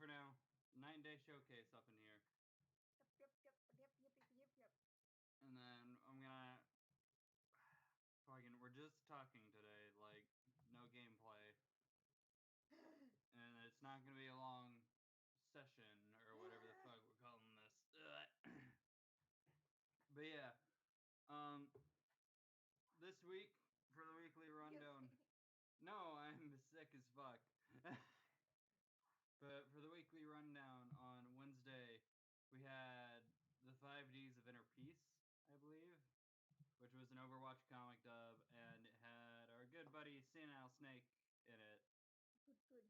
for now. 9-day showcase up in here. Yep. And then I'm gonna fucking we're just talking today, like no gameplay. And it's not gonna be a long session or whatever the fuck we're calling this. But yeah, um, this week for the weekly rundown. No, I'm sick as fuck. But for the weekly rundown on Wednesday, we had the 5Ds of Inner Peace, I believe, which was an Overwatch comic dub, and it had our good buddy Senile Snake in it. Good.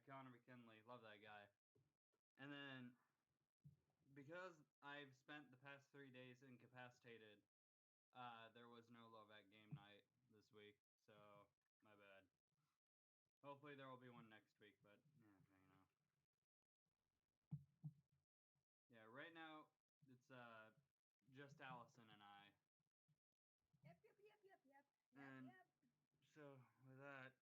Connor McKinley, love that guy. And then, because I've spent the past 3 days incapacitated, there was no Lovac game night this week, so my bad. Hopefully there will be one next week, but yeah, right now it's just Allison and I. Yep. And so with that,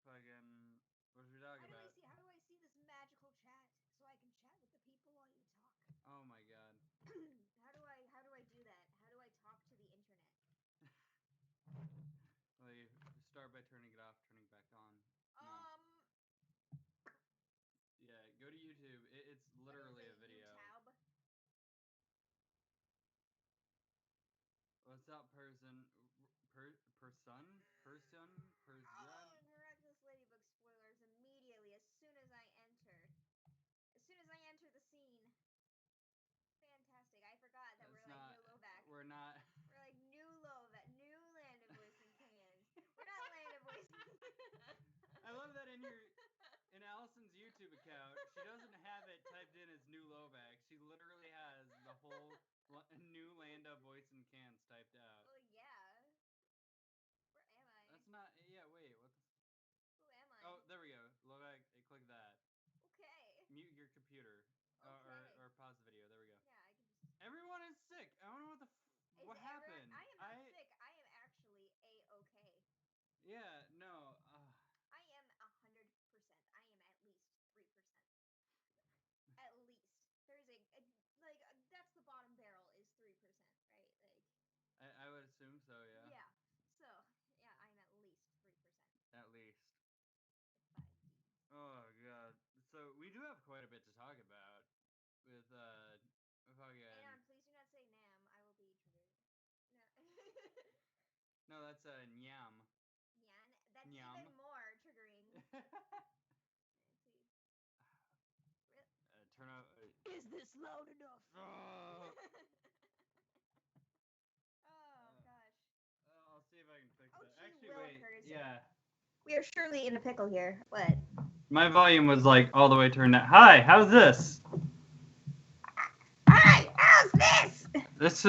fucking, what should we talk about? How do I see this magical chat so I can chat with the people while you talk? Oh my god. How do I do that? How do I talk to the internet? Well, you start by turning it off, turning it back on. No. Yeah, go to YouTube. It's literally a video. YouTube? What's up, person? Person? Miraculous Ladybug spoilers immediately as soon as I enter. As soon as I enter the scene. Fantastic. I forgot that we're like new Lovac. We're not. We're like new Lovac, new Land of Voice and Cans. We're not Land of Voice. I love that in Allison's YouTube account, she doesn't have it typed in as new Lovac. She literally has the whole new Land of Voice and Cans typed out. Oh yeah. Where am I? That's not. Yeah, wait. What the? Who am I? Oh, there we go. Lovac. Click that. Okay. Mute your computer. Okay. Or pause the video. There we go. Yeah, I can just. Everyone is sick. I don't know what happened. I am not sick. I am actually a-okay. Yeah. No. I am 100%. I am at least 3%. At least. There's like that's the bottom barrel is 3%, right? Like. I would assume so. Yeah. Yeah. So yeah, I'm at least 3%. At least. 5D. Oh god. So we do have quite a bit to talk about with fucking. And please do not say Nam. I will be triggered. No. No, that's Nyam. Nyan. That's Nyam. even more triggering. Please. Turn up. Is this loud enough? Oh Gosh. I'll see if I can fix that. Actually, wait. Yeah. We are surely in a pickle here. What? My volume was like all the way turned down. Hi, how's this? Hi, how's this? This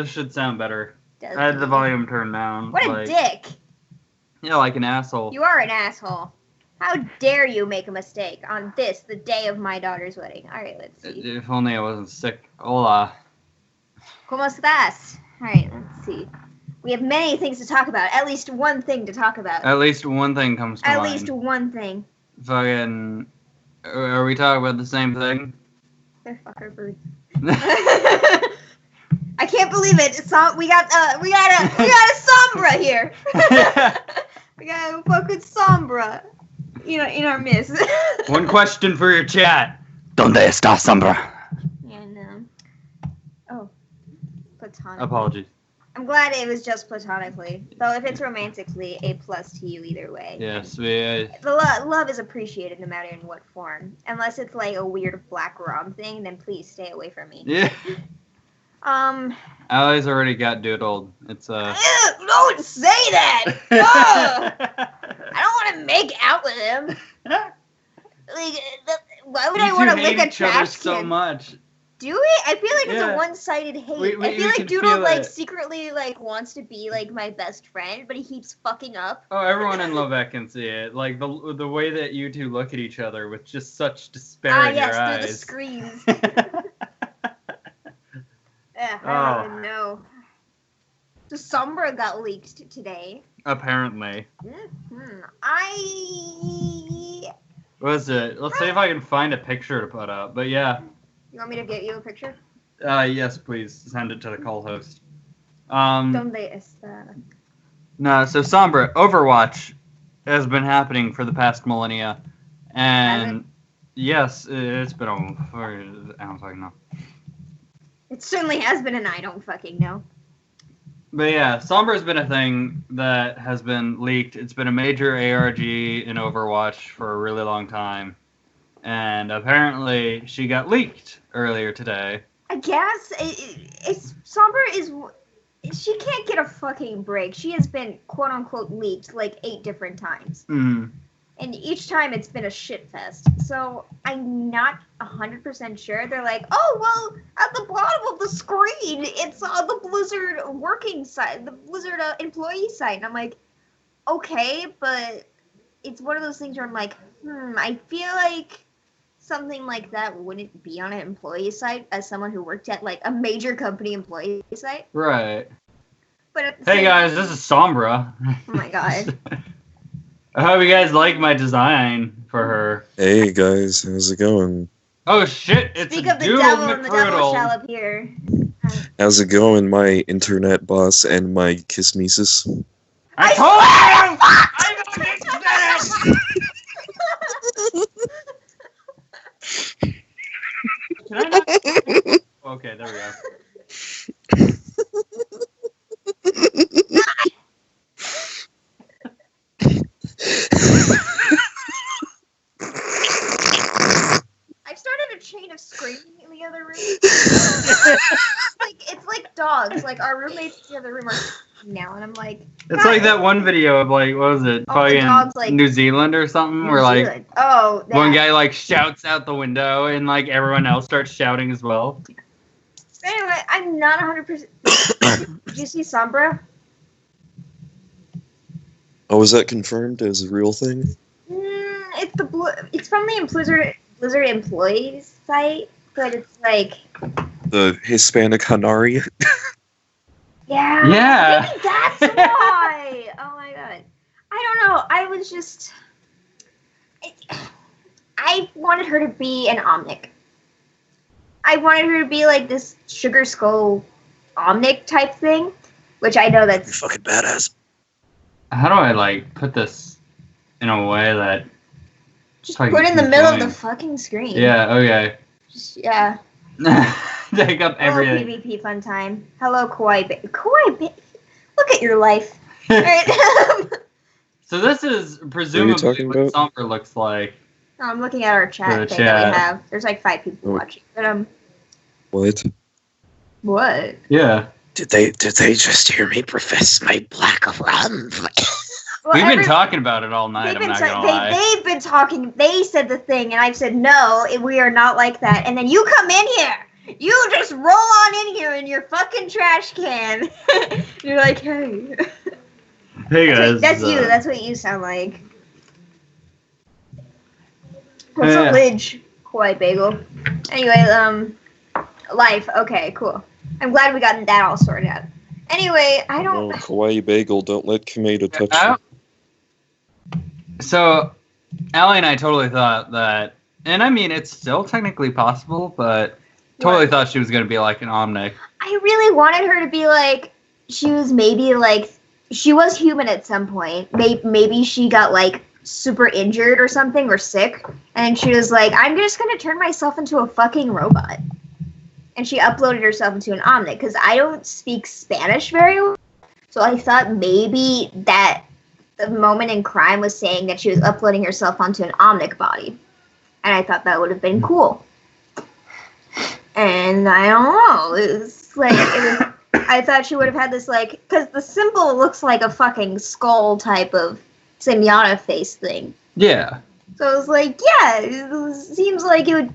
should sound better. I had the volume turned down. What a dick. Yeah, like an asshole. You are an asshole. How dare you make a mistake on this, the day of my daughter's wedding. Alright, let's see. If only I wasn't sick. Hola. ¿Cómo estás? Alright, let's see. We have many things to talk about. At least one thing to talk about. At least one thing comes to mind. At least one thing. Fucking... Are we talking about the same thing? They're fucker birds. I can't believe it. We got a Sombra here. We got a fucking Sombra. In our midst. One question for your chat. ¿Dónde está Sombra? And oh, platonic. Apologies. I'm glad it was just platonically. Though if it's romantically, A+ to you either way. Yes, the love is appreciated no matter in what form. Unless it's like a weird black rom thing, then please stay away from me. Yeah. Allie's already got doodled. It's don't say that. I don't want to make out with him. Like, why would I want to lick a trash can? So much. Do we? I feel like it's a one-sided hate. I feel like Doodle secretly wants to be my best friend, but he keeps fucking up. Oh, everyone in Lovac can see it. Like the way that you two look at each other with just such despair in your eyes. Through the screens. I don't even know. So Sombra got leaked today. Apparently. Mm-hmm. What is it? Let's see if I can find a picture to put up. But yeah. You want me to get you a picture? Yes, please. Send it to the call host. Donde está? No, so Sombra, Overwatch has been happening for the past millennia. And yes, it's been I don't fucking know. It certainly has been, and I don't fucking know. But yeah, Sombra has been a thing that has been leaked. It's been a major ARG in Overwatch for a really long time. And apparently she got leaked earlier today. I guess Sombra is... She can't get a fucking break. She has been quote-unquote leaked like 8 different times. Mm. And each time it's been a shit fest. So I'm not 100% sure. They're like, oh, well, at the bottom of the screen, it's on the Blizzard working site, the Blizzard employee site. And I'm like, okay, but it's one of those things where I'm like, I feel like something like that wouldn't be on an employee site as someone who worked at like a major company employee site. Right. But hey guys, this is Sombra. Oh my god. I hope you guys like my design for her. Hey guys, how's it going? Oh shit, it's Speak a of the dual devil and the devil McCurdle. shall appear. How's it going, my internet boss and my kismesis? I told you! I don't Can I not? Okay, there we go. I've started a chain of screaming in the other room. It's like dogs. Like our roommates in the other room are now, and I'm like. It's like that one video of like, what was it? Probably in like, New Zealand or something, where like one guy like shouts out the window and like everyone else starts shouting as well. Anyway, I'm not 100%. Did you see Sombra? Oh, is that confirmed as a real thing? It's from the Blizzard employees site, but it's like the Hispanic Hanari. Yeah. Yeah. Maybe that's why. Oh my god. I don't know. I was just. I wanted her to be an Omnic. I wanted her to be like this Sugar Skull Omnic type thing, which I know that's You're fucking badass. How do I like put this in a way that just put it in the middle of the fucking screen. Yeah. Okay. Yeah. Take up everything. Hello, PvP fun time. Hello, Kawaii. Look at your life. All right. So this is presumably what Sombra looks like. I'm looking at our chat thing that we have. There's like 5 people watching. But What? What? Yeah. Did they just hear me profess my black rum? Well, we've been talking about it all night. I'm not gonna lie. They've been talking. They said the thing, and I've said no. We are not like that. And then you come in here. You just roll on in here in your fucking trash can. You're like, hey. Hey guys. That's you. That's what you sound like. What's a lidge? Kawaii bagel. Anyway, life. Okay, cool. I'm glad we got that all sorted out. Anyway, I don't. No, Kawaii bagel. Don't let Kamado touch you. So, Allie and I totally thought that, and I mean, it's still technically possible, but totally thought she was going to be like an Omnic. I really wanted her to be like, she was maybe like, she was human at some point. Maybe she got like super injured or something or sick, and she was like, I'm just going to turn myself into a fucking robot. And she uploaded herself into an Omnic, because I don't speak Spanish very well, so I thought maybe that the moment in crime was saying that she was uploading herself onto an Omnic body. And I thought that would have been cool. And I don't know. I thought she would have had this, like, because the symbol looks like a fucking skull type of Zenyatta face thing. Yeah. So it was like, yeah, it seems like it would,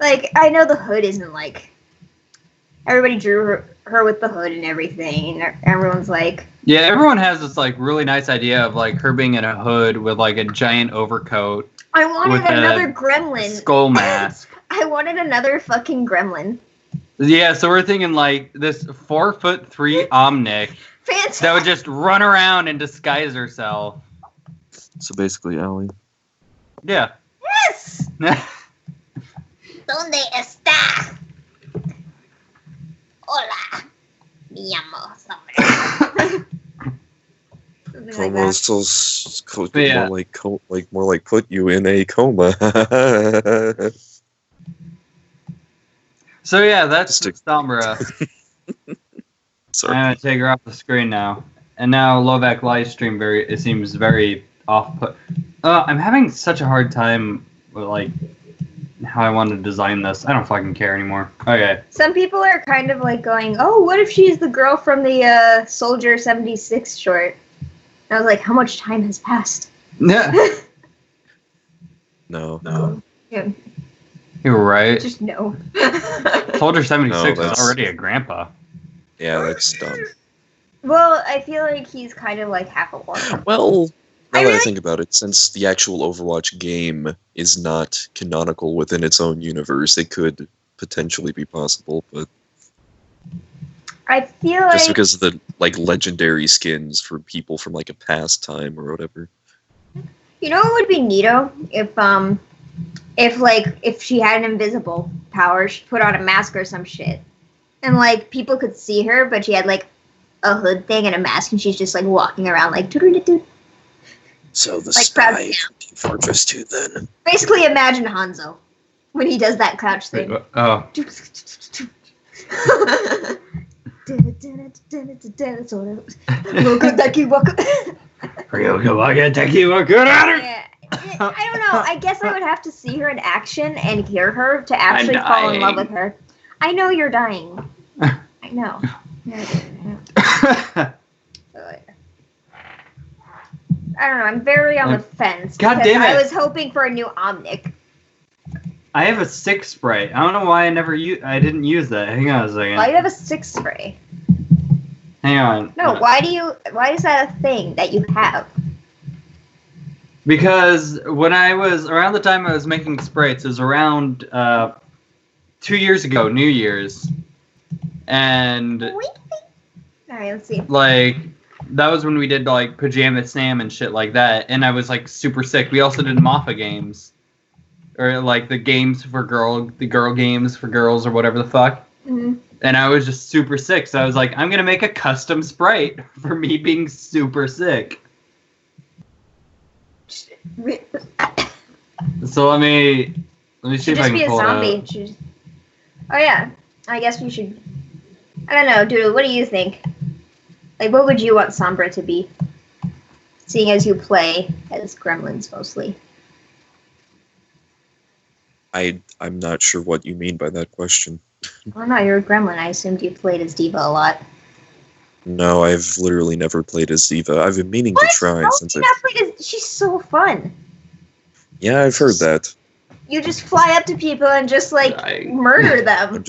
like, I know the hood isn't like, everybody drew her with the hood and everything, and everyone's like... Yeah, everyone has this, like, really nice idea of, like, her being in a hood with, like, a giant overcoat. I wanted another gremlin. Skull mask. I wanted another fucking gremlin. Yeah, so we're thinking, like, this 4'3" Omnic Fantastic. that would just run around and disguise herself. So basically, Allie. Yeah. es? ¿Dónde está? Hola. Me llamo Sombra. Something like that. More like put you in a coma. So yeah, that's Stick- Sombra. Sorry. I'm gonna take her off the screen now. And now Lovac Livestream it seems very off-put. I'm having such a hard time with like how I want to design this. I don't fucking care anymore. Okay. Some people are kind of like going, oh, what if she's the girl from the Soldier 76 short? And I was like, how much time has passed? Yeah. No. Yeah, You're right. just no. Soldier 76 No, is that's- already a grandpa. Yeah, that's dumb. Well, I feel like he's kind of like half a woman. Well, now that I really- think about it, since the actual Overwatch game is not canonical within its own universe, it could potentially be possible, but I feel just like because of the like legendary skins for people from like a past time or whatever. you know what would be neato if she had an invisible power, she'd put on a mask or some shit, and like people could see her, but she had like a hood thing and a mask, and she's just like walking around like doo-doo-doo-doo. So the Like Proud spy from Team Fortress 2 then. Basically, imagine Hanzo when he does that crouch thing. Oh. Yeah. I don't know. I guess I would have to see her in action and hear her to actually I'm fall in love dying. with her. I know you're dying. I know. I don't know. I'm very on the fence. God because damn it. I was hoping for a new Omnic. I have a 6 spray. I don't know why I didn't use that. Hang on a second. Why do you have a 6 spray? Hang on. No, why is that a thing that you have? Because when I was around the time I was making sprites, it was around 2 years ago, New Year's, and Alright, let's see. like that was when we did like Pajama Sam and shit like that, and I was like super sick. We also did Mappa games, or like the girl games for girls or whatever the fuck. Mhm. And I was just super sick, so I was like, I'm gonna make a custom sprite for me being super sick. So let me see Should if I just be can a pull it zombie. up. Should... Oh yeah, I guess we should. I don't know, dude. What do you think? Like, what would you want Sombra to be? Seeing as you play as gremlins mostly. I'm not sure what you mean by that question. I don't know. You're a gremlin. I assumed you played as Diva a lot. No, I've literally never played as Diva. I've been meaning to try How since have you not played as... She's so fun. Yeah, I've heard that. You just fly up to people and just like Dying. murder them.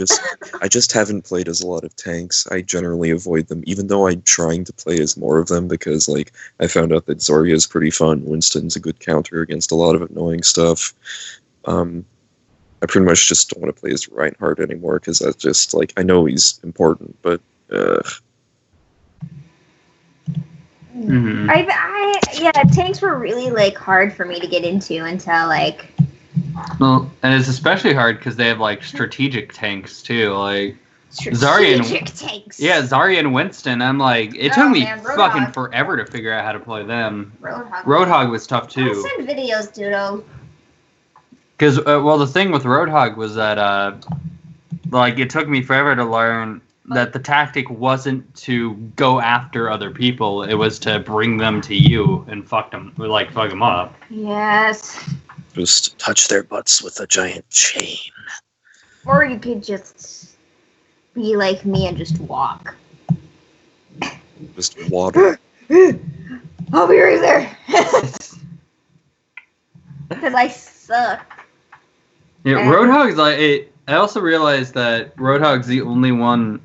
I just haven't played as a lot of tanks. I generally avoid them, even though I'm trying to play as more of them because, like, I found out that Zarya is pretty fun. Winston's a good counter against a lot of annoying stuff. I pretty much just don't want to play as Reinhardt anymore because that's just like I know he's important, but Mhm. Yeah, tanks were really like hard for me to get into until like Well, and it's especially hard because they have like strategic tanks too. Like Zarya and- strategic tanks. Zarya and Winston. I'm like, it Oh, took me man, Roadhog. fucking forever to figure out how to play them. Roadhog. Roadhog was tough I'll too. send videos, Doodle. Because well, the thing with Roadhog was that like it took me forever to learn that the tactic wasn't to go after other people; it was to bring them to you and fuck them up. Yes. just touch their butts with a giant chain. Or you could just be like me and just walk. Just water. I'll be right there. Because I suck. Yeah, Roadhog's like it. I also realized that Roadhog's the only one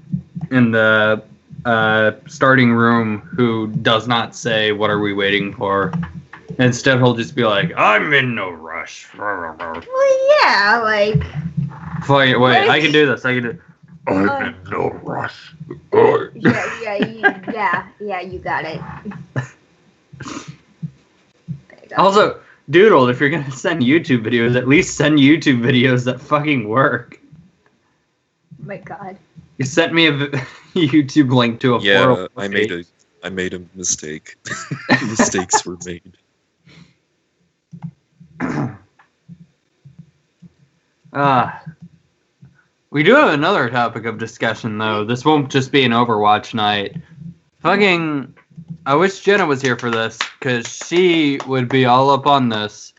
in the starting room who does not say, "What are we waiting for?" Instead, he'll just be like, "I'm in no rush." Well, yeah, like. Fuck it, wait, What I if- can do this. I can do. I'm in no rush. Oh. Yeah, you got it. There you go. Also, Doodle, if you're gonna send YouTube videos, at least send YouTube videos that fucking work. Oh my god. You sent me a YouTube link to a Yeah, 404 I made a mistake. Mistakes were made. We do have another topic of discussion, though. This won't just be an Overwatch night. Fucking, I wish Jenna was here for this, because she would be all up on this.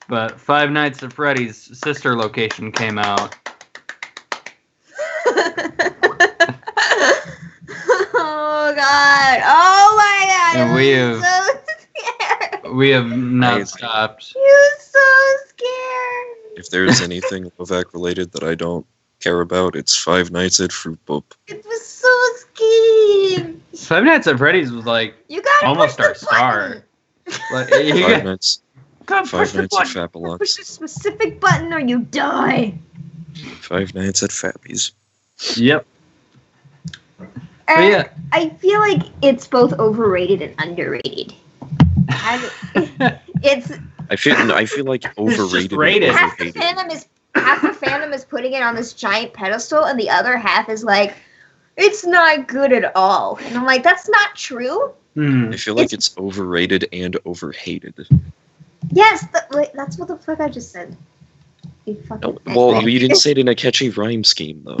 But Five Nights at Freddy's sister location came out. Oh god. Oh my god. And we have, so scared. we have not stopped. You're so scared. If there's anything Lovac related that I don't care about, it's Five Nights at Fruit Boop. It was so scary. Five Nights at Freddy's was like You gotta almost push our the star. button. Like, Five Nights Gotta push Five the Nights at button. Fapalox. Push a specific button or you die. Five Nights at Fappies. Yep. And yeah. I feel like it's both overrated and underrated. It's I feel like overrated rated. and half the overhated. fandom is putting it on this giant pedestal, and the other half is like, it's not good at all. And I'm like, that's not true. I feel like it's overrated and overhated. Yes, wait, that's what the fuck I just said. You fucking. No, well, you didn't say it in a catchy rhyme scheme, though.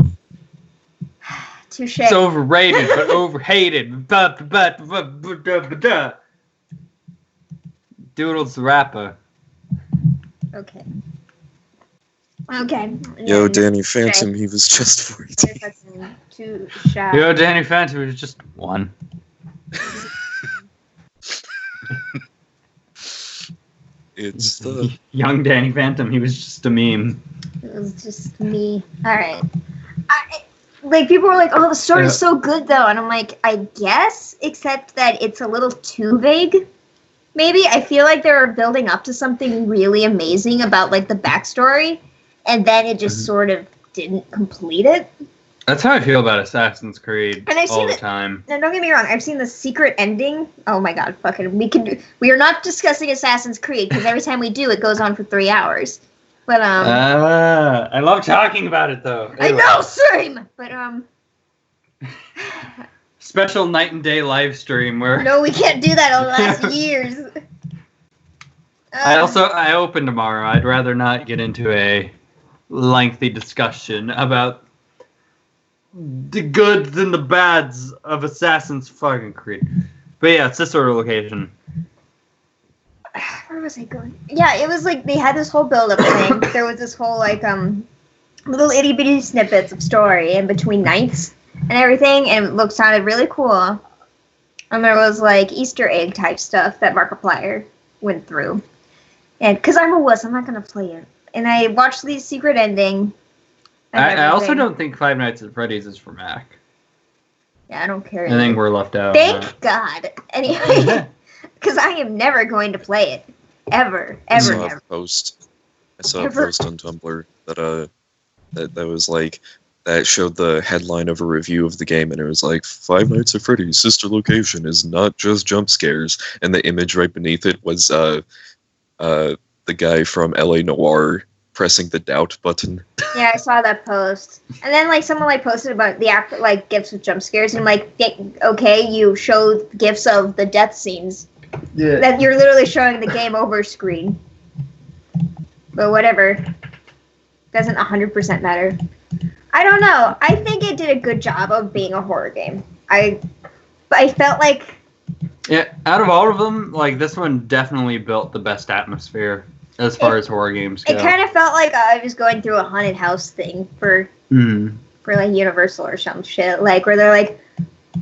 Touche. It's overrated, but overhated. Doodle's the rapper. Okay. Okay. Yo, Danny Phantom, he was just 14. Too shy. Yo, Danny Phantom was just one. It's the... Young Danny Phantom, he was just a meme. It was just me. Alright. Like, people were like, oh, the story's so good, though. And I'm like, I guess, except that it's a little too vague. Maybe. I feel like they were building up to something really amazing about, like, the backstory. And then it just sort of didn't complete it. That's how I feel about Assassin's Creed And I've all seen the it- time. Now, don't get me wrong. I've seen the secret ending. Oh, my God. Fucking. We are not discussing Assassin's Creed, because every time we do, it goes on for 3 hours. But, I love talking about it, though. Anyway. I know, same! But, Special night and day live stream where... no, we can't do that. It'll last years. I open tomorrow. I'd rather not get into a lengthy discussion about the goods and the bads of Assassin's fucking Creed. But yeah, it's this sort of location. Where was I going? Yeah, it was like they had this whole build-up thing. There was this whole like little itty bitty snippets of story in between nights and everything, and it sounded really cool. And there was like Easter egg type stuff that Markiplier went through. And because I'm a wuss, I'm not gonna play it. And I watched the secret ending. I also don't think Five Nights at Freddy's is for Mac. Yeah, I don't care. I think we're left out. Thank God. Anyway, because I am never going to play it. Ever. I saw Never. a post on Tumblr that was like, that showed the headline of a review of the game, and it was like, Five Nights at Freddy's sister location is not just jump scares, and the image right beneath it was the guy from LA Noire pressing the doubt button. Yeah, I saw that post. And then like someone like posted about the like gifs with jump scares, and I'm like, okay, you showed gifs of the death scenes. Yeah. That you're literally showing the game over screen. But whatever. Doesn't 100% matter. I don't know. I think it did a good job of being a horror game. I felt like... Yeah, out of all of them, like, this one definitely built the best atmosphere as far as horror games go. It kind of felt like I was going through a haunted house thing for like Universal or some shit. Like, where they're like...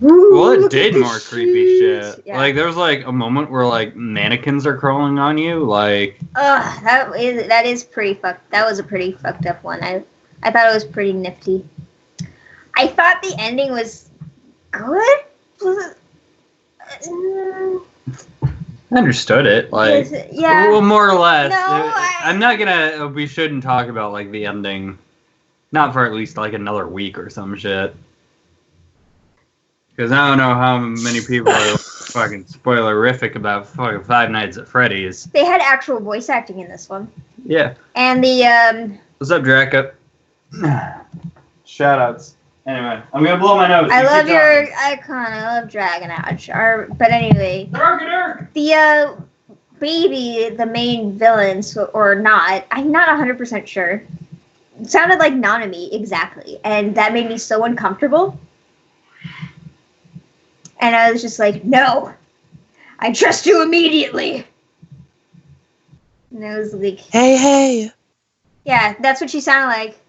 Well, it did more creepy shit. Yeah. Like, there was, like, a moment where, like, mannequins are crawling on you, like... Ugh, that is pretty fucked. That was a pretty fucked up one. I thought it was pretty nifty. I thought the ending was good. I understood it, like... Yeah. Well, more or less. No, I'm not gonna... We shouldn't talk about, like, the ending. Not for at least, like, another week or some shit. Because I don't know how many people are fucking spoilerific about fucking Five Nights at Freddy's. They had actual voice acting in this one. Yeah. And the What's up, Draco? Shoutouts. Anyway, I'm gonna blow my nose. I You love keep your talking. icon. I love Dragon Edge. But anyway, Dark. the baby, the main villain, or not, I'm not 100% sure. It sounded like Nanami exactly, and that made me so uncomfortable. And I was just like, no, I trust you immediately. And I was like, Hey. yeah, that's what she sounded like.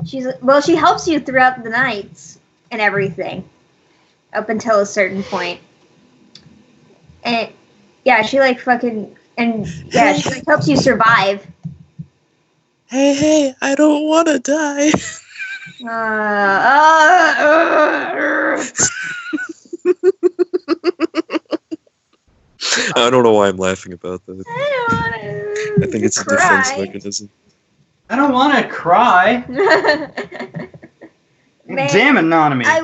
She helps you throughout the nights and everything, up until a certain point. And yeah, she like fucking, and yeah, she like helps you survive. Hey, I don't want to die. I don't know why I'm laughing about that. I think it's a defense mechanism. I don't want to cry. Man, Damn it, Nanami. I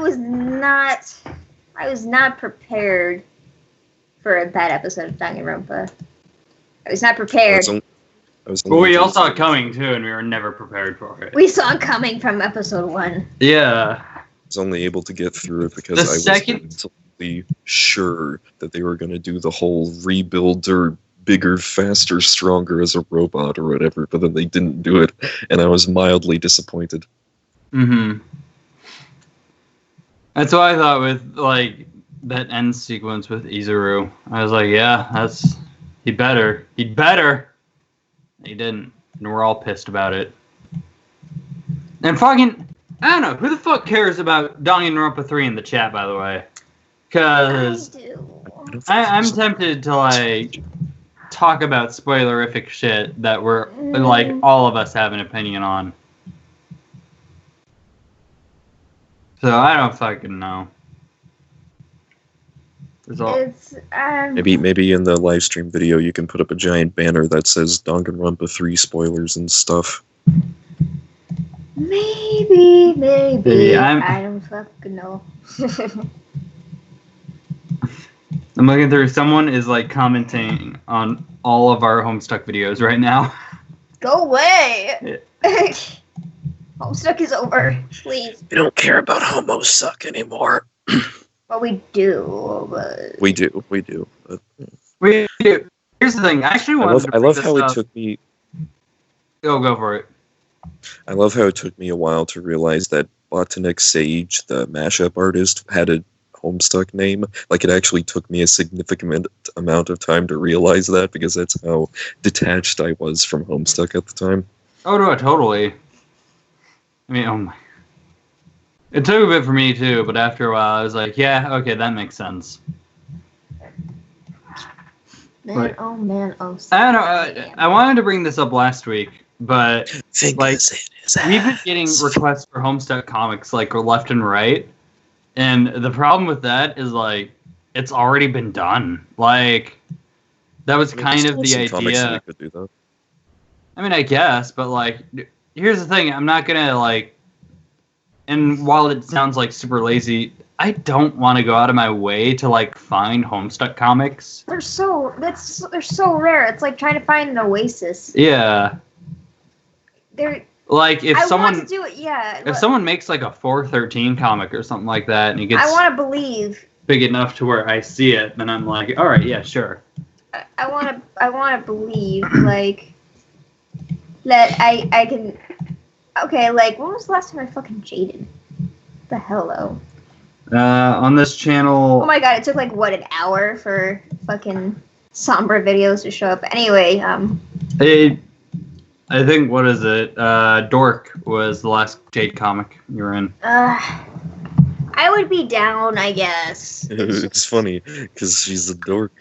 was not prepared for a bad episode of Danganronpa. I was not prepared. But we all saw it coming too, and we were never prepared for it. We saw it coming from episode 1. Yeah. I was only able to get through it because The I was second- mentally sure that they were going to do the whole rebuild or bigger, faster, stronger as a robot or whatever, but then they didn't do it, and I was mildly disappointed. Mm-hmm. That's what I thought with, like, that end sequence with Izuru. I was like, yeah, he'd better. He didn't. And we're all pissed about it. And fucking, I don't know, who the fuck cares about Danganronpa 3 in the chat, by the way? Because I'm tempted to, like, talk about spoilerific shit that we're, like, all of us have an opinion on. So I don't fucking know. It's Maybe in the live stream video you can put up a giant banner that says Danganronpa 3 spoilers and stuff. maybe. I don't fucking know. I'm looking through. Someone is like commenting on all of our Homestuck videos right now. Go away. Homestuck is over. Please. We don't care about Homosuck anymore. Well, we do, but... We do. But... Here's the thing. I actually wanted I love how it took me... Go for it. I love how it took me a while to realize that Botanik Sage, the mashup artist, had a Homestuck name. Like, it actually took me a significant amount of time to realize that, because that's how detached I was from Homestuck at the time. Oh, no, totally. I mean, oh my... It took a bit for me, too, but after a while, I was like, yeah, okay, that makes sense. Man, Right. oh man, oh... I don't know, I wanted to bring this up last week, but like, we've been getting requests for Homestuck comics, like, left and right, and the problem with that is, like, it's already been done. Like, that was kind of the idea. Could do that. I mean, I guess, but, like, here's the thing, I'm not gonna, like, and while it sounds like super lazy, I don't want to go out of my way to like find Homestuck comics. They're so rare. It's like trying to find an oasis. Yeah. They're like if I someone want to do it, yeah. if someone makes like a 413 comic or something like that and it gets I want to believe big enough to where I see it, then I'm like, all right, yeah, sure. I want to believe like that I can. Okay, like, when was the last time I fucking jaded? What the hell, though? On this channel... Oh my god, it took, like, what, an hour for fucking Sombra videos to show up. Anyway, I think, what is it? Dork was the last Jade comic you were in. I would be down, I guess. It's funny, because she's a dork.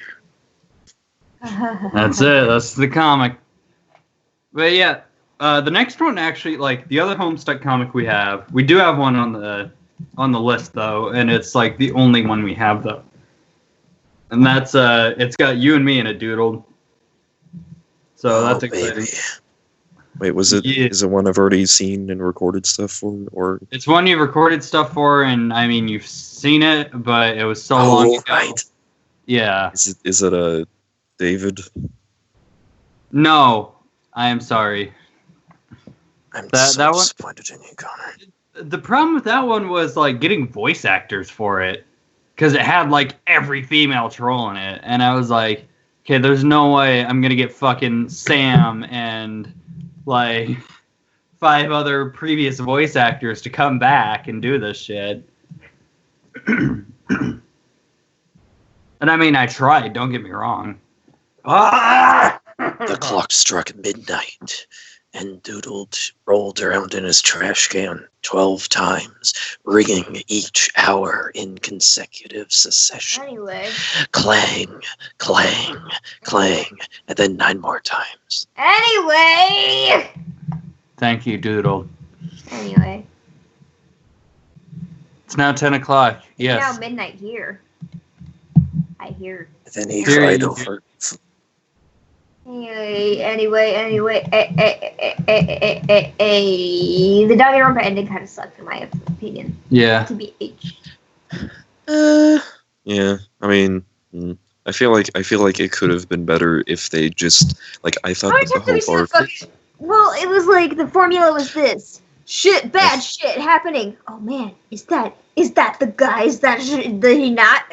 That's it, that's the comic. But yeah... the next one actually, like the other Homestuck comic we do have one on the list though, and it's like the only one we have though. And that's it's got you and me in it doodled. So that's exciting. Baby. Wait, was it? Yeah. Is it one I've already seen and recorded stuff for, or? It's one you've recorded stuff for, and I mean you've seen it, but it was so long ago. Right. Yeah. Is it David? No, I am sorry. I'm That so one. disappointed in you, Connor. The problem with that one was like getting voice actors for it, because it had like every female troll in it, and I was like, okay, there's no way I'm gonna get fucking Sam and like 5 other previous voice actors to come back and do this shit. And I mean, I tried. Don't get me wrong. The clock struck midnight, and Doodle rolled around in his trash can 12 times, ringing each hour in consecutive succession. Anyway. Clang, clang, clang, and then 9 more times. Anyway. Thank you, Doodle. Anyway. It's now 10 o'clock. Yes. It's now midnight here. I hear. Then he Here cried you- over. Anyway. The Dangan ending kind of sucked, in my opinion. Yeah. To be H. Yeah, I mean, I feel like it could have been better if they just like. I thought that the whole arc. Well, it was like the formula was this: bad shit happening. Oh man, is that the guy? Is that he not?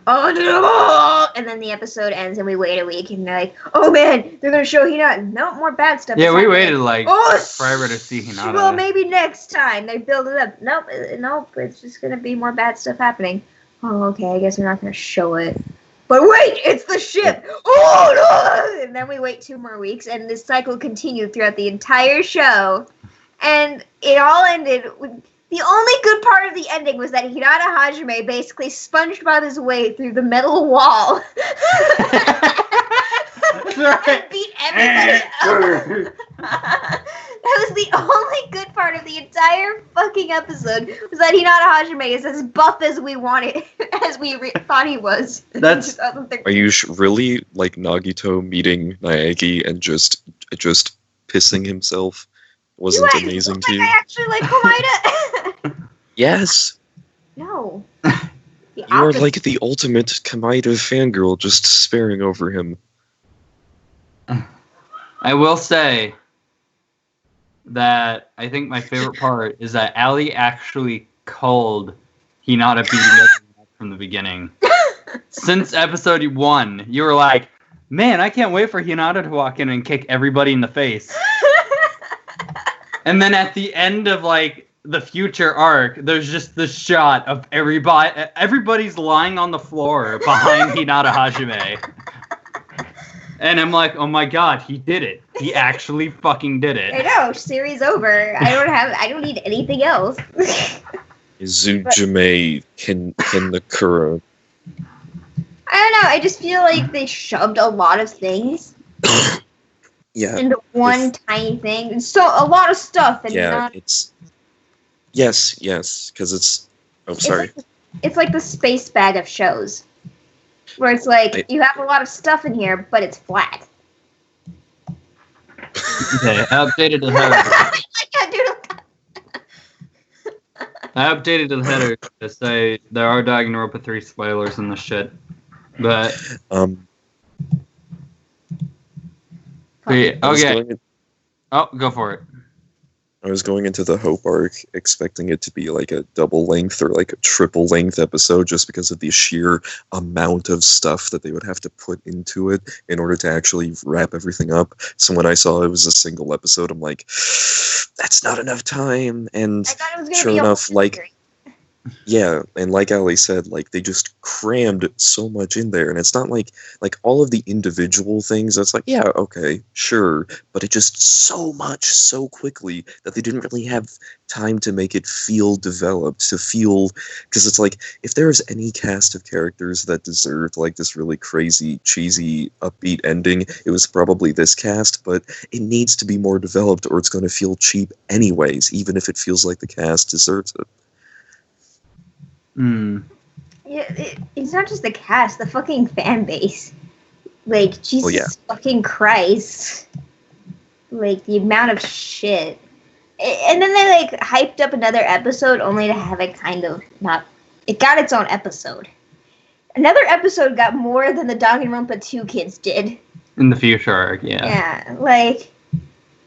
Oh no! And then the episode ends, and we wait a week, and they're like, "Oh man, they're gonna show Hinata." No more bad stuff. Yeah, is we happening. waited like forever to see Hinata. Well, maybe next time they build it up. Nope, it's just gonna be more bad stuff happening. Oh, okay, I guess we're not gonna show it. But wait, it's the ship! Oh no! And then we wait 2 more weeks, and this cycle continued throughout the entire show. And it all ended with the only good part of the ending was that Hinata Hajime basically SpongeBob his way through the metal wall. And beat everybody up. That was the only good part of the entire fucking episode, was that Hinata Hajime is as buff as we wanted, as we thought he was. That's- Are you really like Nagito meeting Naegi and just pissing himself? Wasn't amazing to you? I actually like Komaeda. Yes. No. You are like the ultimate Komaeda fangirl, just despairing over him. I will say that I think my favorite part is that Ali actually called Hinata beating everyone from the beginning. Since episode 1, you were like, man, I can't wait for Hinata to walk in and kick everybody in the face. And then at the end of like the future arc, there's just this shot of everybody's lying on the floor behind Hinata Hajime. And I'm like, oh my god, he did it. He actually fucking did it. I know, series over. I don't need anything else. Izujime Kinakura. I don't know, I just feel like they shoved a lot of things Yeah. into one tiny thing. So a lot of stuff and Yeah, not it's yes, because it's. Oh, sorry. it's like the space bag of shows. Where it's like, you have a lot of stuff in here, but it's flat. Okay, I updated the header. I updated the header to say there are Danganronpa 3 spoilers in the shit. But okay. Oh, go for it. I was going into the Hope arc expecting it to be like a double length or like a triple length episode just because of the sheer amount of stuff that they would have to put into it in order to actually wrap everything up. So when I saw it was a single episode, I'm like, that's not enough time. And I thought it was gonna sure be enough, like, series. yeah, and like Ali said, like they just crammed so much in there, and it's not like all of the individual things. That's like, yeah, okay, sure, but it just so much so quickly that they didn't really have time to make it feel developed, to feel, because it's like if there was any cast of characters that deserved like this really crazy, cheesy, upbeat ending, it was probably this cast. But it needs to be more developed, or it's going to feel cheap anyways, even if it feels like the cast deserves it. Yeah, it's not just the cast, the fucking fan base. Like, Jesus fucking Christ. Like, the amount of shit. And then they, like, hyped up another episode only to have it kind of not... It got its own episode. Another episode got more than the Danganronpa 2 kids did. In the future arc, yeah. Yeah, like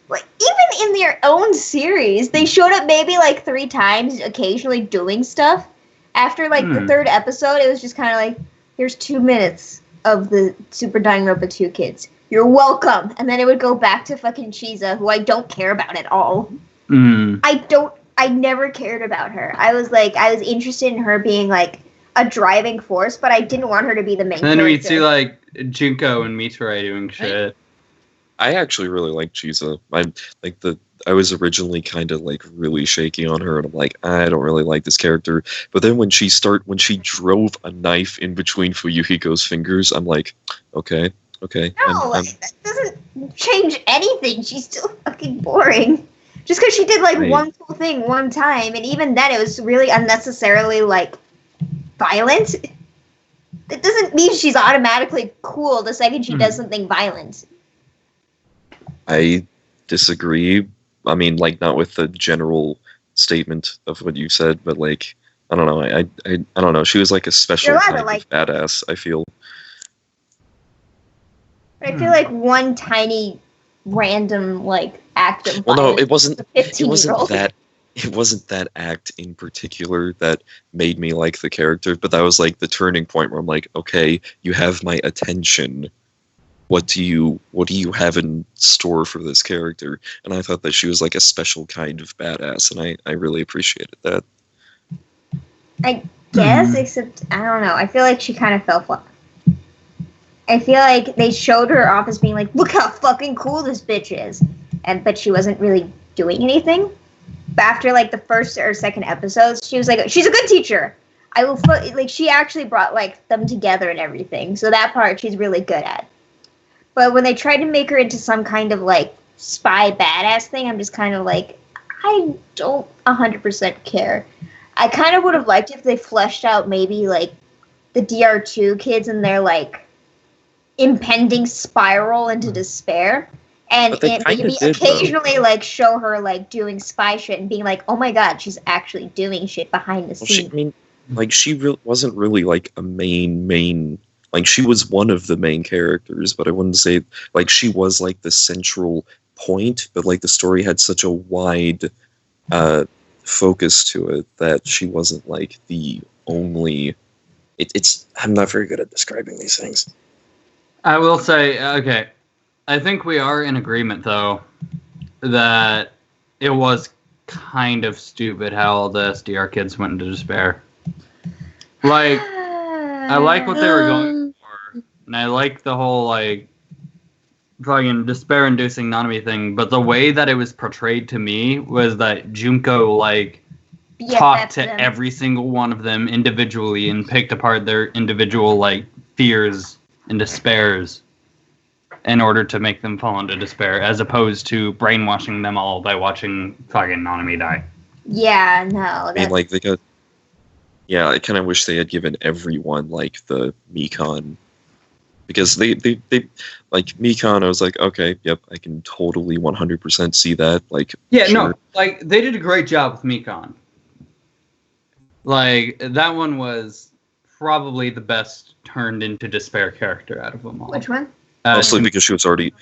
even in their own series, they showed up maybe like 3 times, occasionally doing stuff. After like the 3rd episode, it was just kind of like, here's 2 minutes of the Super Danganronpa 2 kids. You're welcome. And then it would go back to fucking Chiza, who I don't care about at all. I never cared about her. I was interested in her being like a driving force, but I didn't want her to be the main character. And then we'd see like Junko and Mitsuri doing shit. I actually really like Chiza. I was originally kind of like really shaky on her, and I'm like, I don't really like this character. But then when she drove a knife in between Fuyuhiko's fingers, I'm like, okay. No, that doesn't change anything. She's still fucking boring. Just because she did like one cool thing one time, and even then it was really unnecessarily like violent. It doesn't mean she's automatically cool the second she does something violent. I disagree. I mean, like, not with the general statement of what you said, but like, I don't know. I don't know. She was like a special kind of badass, I feel. But I feel like one tiny random like act of violence. Well, no, it wasn't that. It wasn't that act in particular that made me like the character, but that was like the turning point where I'm like, okay, you have my attention. What do you have in store for this character? And I thought that she was like a special kind of badass, and I really appreciated that. I guess, except I don't know. I feel like she kind of fell flat. I feel like they showed her off as being like, look how fucking cool this bitch is, but she wasn't really doing anything. But after like the 1st or 2nd episodes, she was like, she's a good teacher. I will like she actually brought like them together and everything. So that part she's really good at. But when they tried to make her into some kind of like spy badass thing, I'm just kind of like, I don't 100% care. I kind of would have liked if they fleshed out maybe like the DR2 kids and their like impending spiral into despair, and maybe occasionally like show her like doing spy shit and being like, oh my god, she's actually doing shit behind the scenes. She wasn't really like a main. Like, she was one of the main characters, but I wouldn't say, like, she was, like, the central point, but, like, the story had such a wide focus to it that she wasn't, like, the only... I'm not very good at describing these things. I will say, okay, I think we are in agreement, though, that it was kind of stupid how all the SDR kids went into despair. Like... I like what they were going for, and I like the whole, like, fucking despair-inducing Nanami thing, but the way that it was portrayed to me was that Junko, like, talked to every single one of them individually and picked apart their individual, like, fears and despairs in order to make them fall into despair, as opposed to brainwashing them all by watching fucking Nanami die. Yeah, no. I mean, like, they got... Yeah, I kind of wish they had given everyone, like, the Mikan. Because they like, Mikan, I was like, okay, yep, I can totally 100% see that. Like, yeah, sure. No, like, they did a great job with Mikan. Like, that one was probably the best turned into despair character out of them all. Which one? Mostly because she was already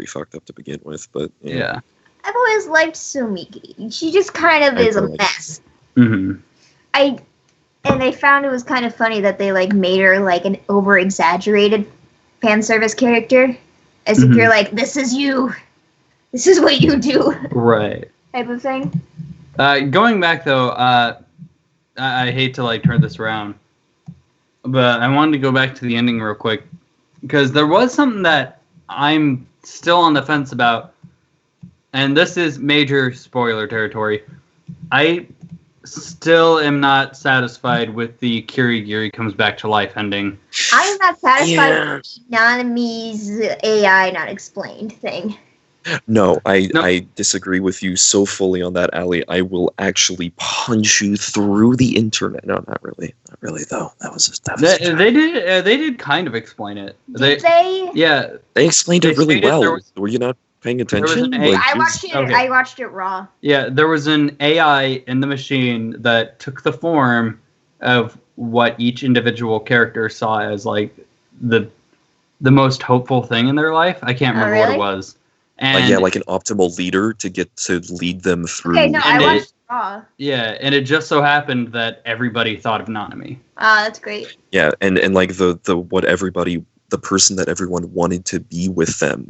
fucked up to begin with, but... Yeah. I've always liked Sumiki. She just kind of is a mess. Mm-hmm. I found it was kind of funny that they like made her like an over-exaggerated fan service character, as if you're like, this is you, this is what you do, right? Type of thing. Going back though, I hate to like turn this around, but I wanted to go back to the ending real quick because there was something that I'm still on the fence about, and this is major spoiler territory. I still am not satisfied with the Kirigiri comes back to life ending. I am not satisfied with Nanami's AI not explained thing. No, I disagree with you so fully on that, Ali. I will actually punch you through the internet. No, not really. Not really, though. They did kind of explain it. Did they? Yeah. They explained it really well. Were you not paying attention? I watched it. Okay. I watched it raw. Yeah, there was an AI in the machine that took the form of what each individual character saw as like the most hopeful thing in their life. I can't remember what it was. And like an optimal leader to get to lead them through. Okay, no, I watched Raw. Yeah, and it just so happened that everybody thought of Nanami. That's great. Yeah, and like the person that everyone wanted to be with them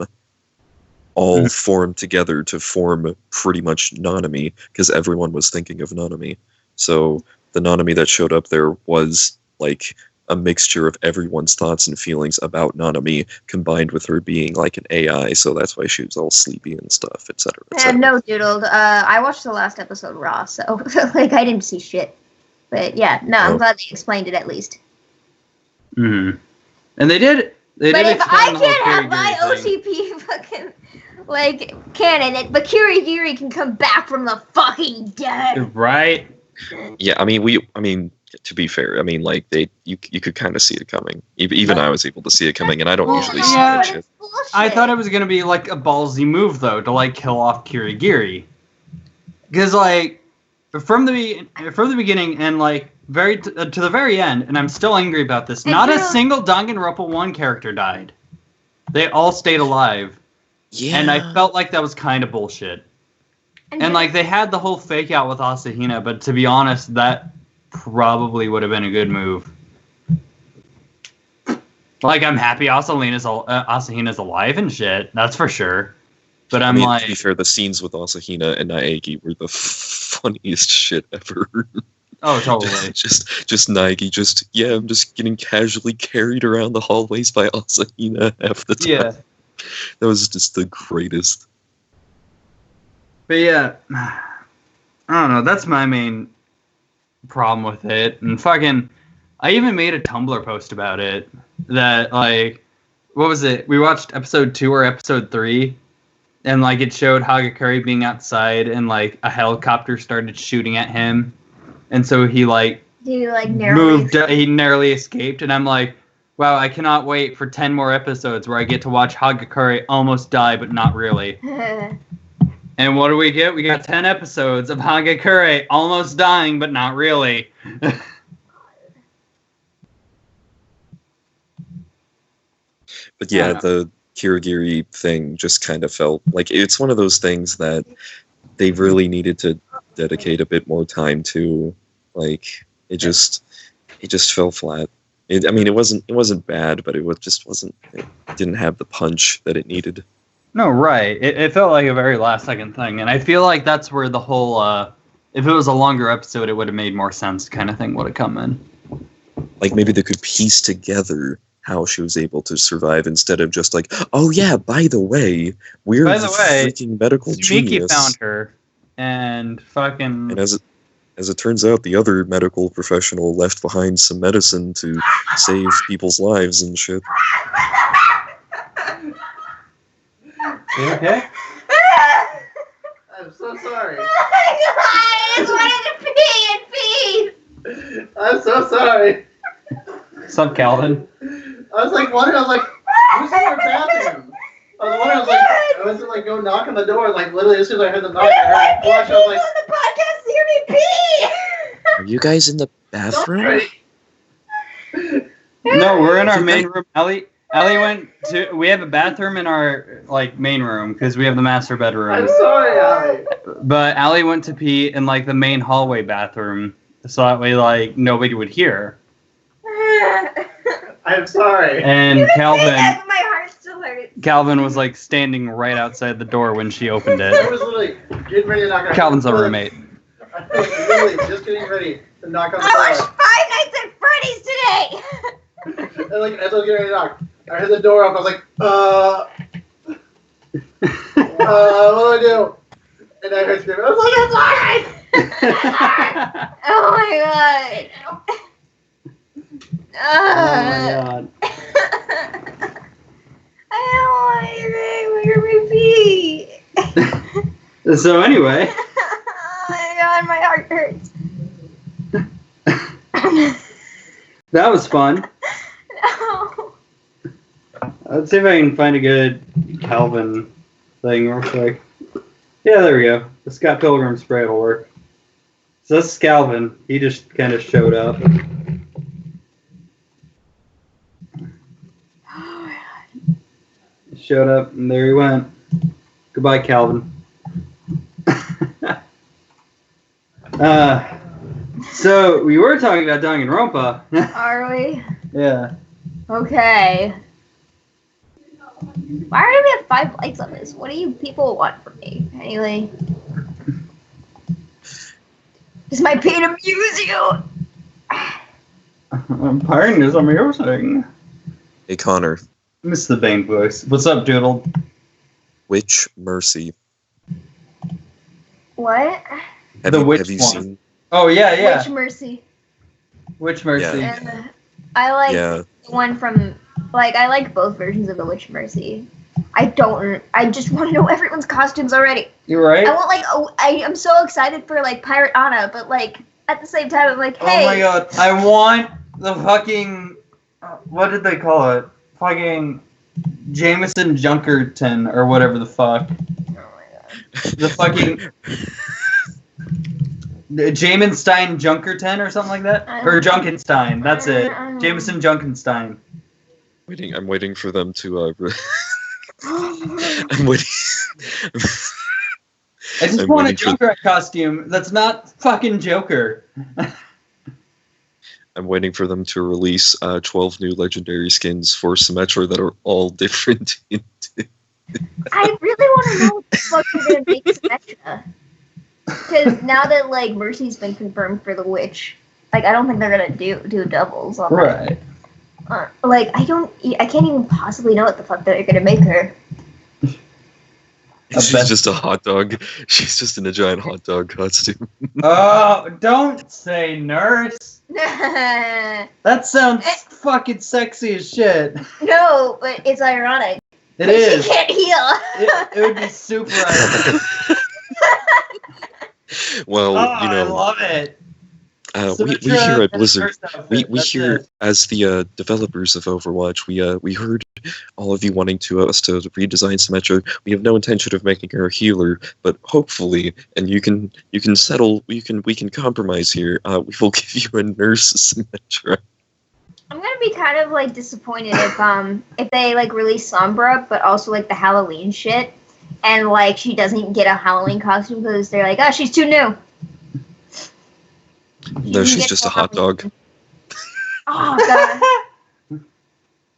all formed together to form pretty much Nanami, because everyone was thinking of Nanami. So the Nanami that showed up there was like a mixture of everyone's thoughts and feelings about Nanami combined with her being like an AI, so that's why she was all sleepy and stuff, etc. No, doodled. I watched the last episode Raw, so like I didn't see shit. But yeah, no, I'm glad they explained it at least. Mm-hmm. And they did. But if I can't have my OCP fucking like canon, but Kirigiri can come back from the fucking dead, right? Yeah, I mean, to be fair, I mean, like you could kind of see it coming. Even I was able to see it coming, and I don't usually see that shit. I thought it was gonna be like a ballsy move though to like kill off Kirigiri, because like from the beginning and like to the very end, and I'm still angry about this. Not a single Danganronpa 1 character died. They all stayed alive. Yeah. And I felt like that was kind of bullshit. And like they had the whole fake out with Asahina, but to be honest, that probably would have been a good move. Like I'm happy Asahina's alive and shit. That's for sure. But I mean, to be fair, the scenes with Asahina and Naegi were the funniest shit ever. Oh, totally. just Naegi, I'm just getting casually carried around the hallways by Asahina half the time. Yeah. That was just the greatest. But yeah, I don't know. That's my main problem with it. And fucking, I even made a Tumblr post about it. That like, what was it? We watched episode 2 or episode 3, and like it showed Hagakure being outside, and like a helicopter started shooting at him, and so he narrowly escaped. And I'm like, wow, I cannot wait for 10 more episodes where I get to watch Hagakure almost die, but not really. And what do we get? We got 10 episodes of Hagakure almost dying, but not really. But yeah, the Kirigiri thing just kind of felt like it's one of those things that they really needed to dedicate a bit more time to. Like it just fell flat. It wasn't bad, but it didn't have the punch that it needed. No, right. It felt like a very last second thing, and I feel like that's where the whole if it was a longer episode, it would have made more sense kind of thing would have come in. Like maybe they could piece together how she was able to survive instead of just like, oh yeah, by the way, we're the freaking medical genius. Found her, and fucking. And as it turns out, the other medical professional left behind some medicine to save people's lives and shit. You okay? I'm so sorry. I just wanted to pee and pee. I'm so sorry. What's up, Calvin? I was wondering, who's in our bathroom? I was wondering, I was like, go knock on the door, like, literally, as soon as I heard the knock, I heard the flush, I was like, on the podcast to hear me pee! Are you guys in the bathroom? No, we're in our main room. Ellie went to, we have a bathroom in our, like, main room, because we have the master bedroom. I'm sorry, Allie. But Allie went to pee in, like, the main hallway bathroom, so that way, like, nobody would hear. I'm sorry. And Calvin... My heart still hurts. Calvin was, like, standing right outside the door when she opened it. I was literally getting ready to knock on Calvin's our roommate. I was literally just getting ready to knock on the door. I watched Five Nights at Freddy's today! And, like, as I was getting ready to knock, I heard the door up, I was like, what do I do? And I heard screaming, I was like, I'm sorry! Oh my god. Oh my god. I don't want to repeat. So anyway. Oh my god, my heart hurts. That was fun. No. Let's see if I can find a good Calvin thing real quick. Yeah, there we go. The Scott Pilgrim spray will work. So this is Calvin. He just kind of showed up. showed up, and there he went. Goodbye, Calvin. So we were talking about Dangan Ronpa. Are we? Yeah. Okay. Why do we have 5 likes on this? What do you people want from me? Anyway. This might be to amuse you. Pardon is amusing. Hey Connor, Miss the Bane voice. What's up, Doodle? Witch Mercy. What? Have The you, witch have you one. seen? Oh yeah. Witch Mercy. Witch Mercy. Yeah. And I like Yeah. the one from, like, I like both versions of the Witch Mercy. I just want to know everyone's costumes already. You're right. I want, like, I'm so excited for, like, Pirate Anna, but, like, at the same time, I'm like, hey. Oh my god, I want the fucking, what did they call it? Fucking Jameson Junkerton, or whatever the fuck. Oh my god. The fucking Jamenstein Junkerton or something like that? Or Junkenstein, that's it. Jameson Junkenstein. I'm waiting for them to. I'm waiting. I just I'm want a waiting for- Junkrat costume that's not fucking Joker. I'm waiting for them to release 12 new legendary skins for Symmetra that are all different. I really want to know what the fuck they're going to make Symmetra. Because now that, like, Mercy's been confirmed for the Witch, like, I don't think they're going to do doubles on Right. Like, I can't even possibly know what the fuck they're going to make her. She's just a hot dog. She's just in a giant hot dog costume. Oh, don't say nurse. No, That sounds fucking sexy as shit. but it's ironic. It Like, is. She can't heal. It would be super ironic. Well, Oh, you I know, love it. we here at Blizzard, we hear as the developers of Overwatch, we heard all of you wanting us to redesign Symmetra. We have no intention of making her a healer, but hopefully, and we can compromise here. We will give you a nurse Symmetra. I'm gonna be kind of like disappointed if they like release Sombra, but also like the Halloween shit, and like she doesn't get a Halloween costume because they're like, oh, she's too new. No, she's just a hot dog. Oh god.